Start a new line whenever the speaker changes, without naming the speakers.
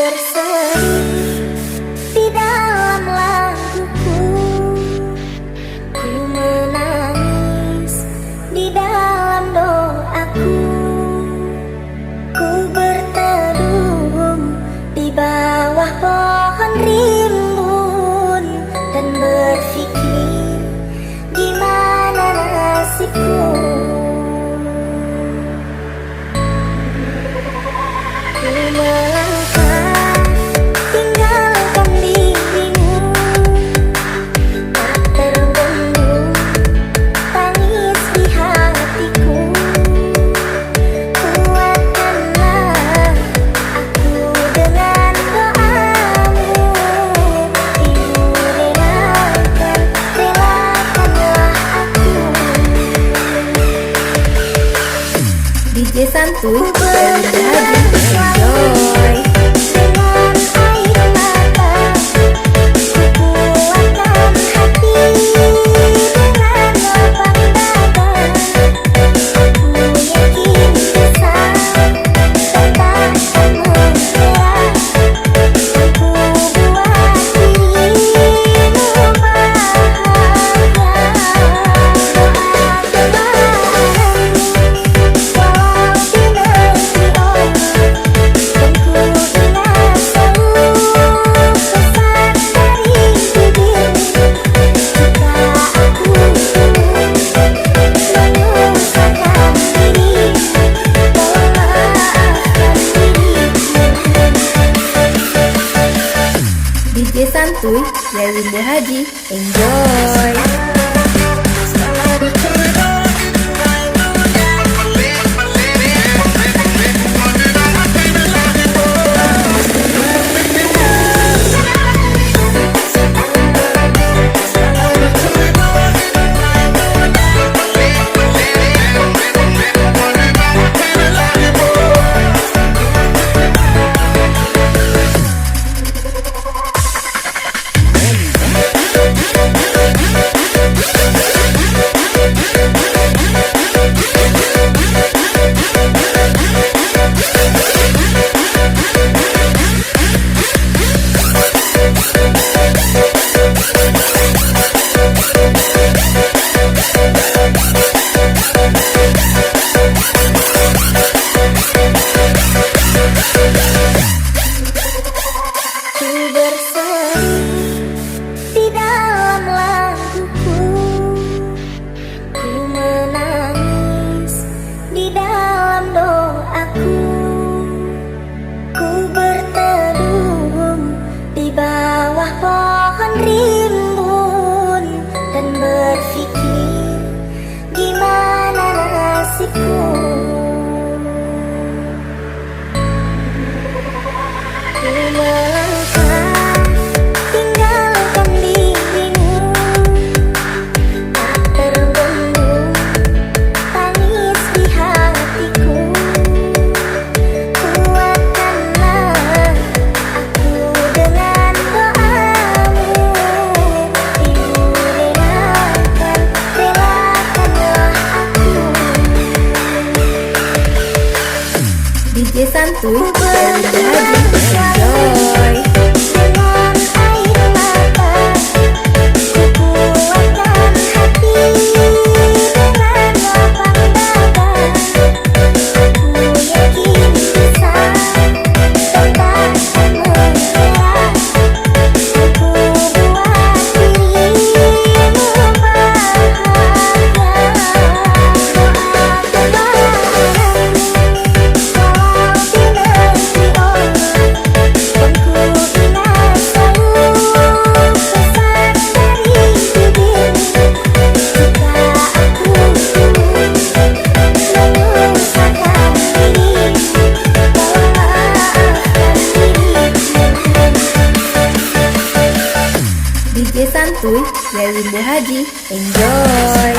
berseri di dalam laguku, ku menangis di dalam doaku, ku berteduh di bawah pohon rimbun dan berpikir gimana nasibku. Ku melangkah tinggalkan dirimu, tak terbendung tangis di hatiku. Kuatkanlah aku dengan doamu, Ibu relakanlah aku. DJ Santuy Enjoy. Dengan air mata ku kuatkan hati, dengan lapang dada ku yakin bisa tetap menggerak. Aku buat dirimu bahagia. DJ Santuy dari Winda Haji. Enjoy. Ku berseri di dalam laguku, ku menangis di dalam doaku, ku berteduh di bawah pohon rimbun dan berpikir gimana nasibku. Ku melangkah tinggalkan dirimu, tak terbendung tangis di hatiku. Kuatkanlah aku dengan doamu, Ibu relakanlah aku. DJ Santuy dari Winda Haji. Enjoy. Dengan air mata ku kuatkan hati, dengan lapang dada ku yakin bisa tetap menggerak. Aku buat dirimu bahagia. DJ Santuy dari Winda Haji. Enjoy.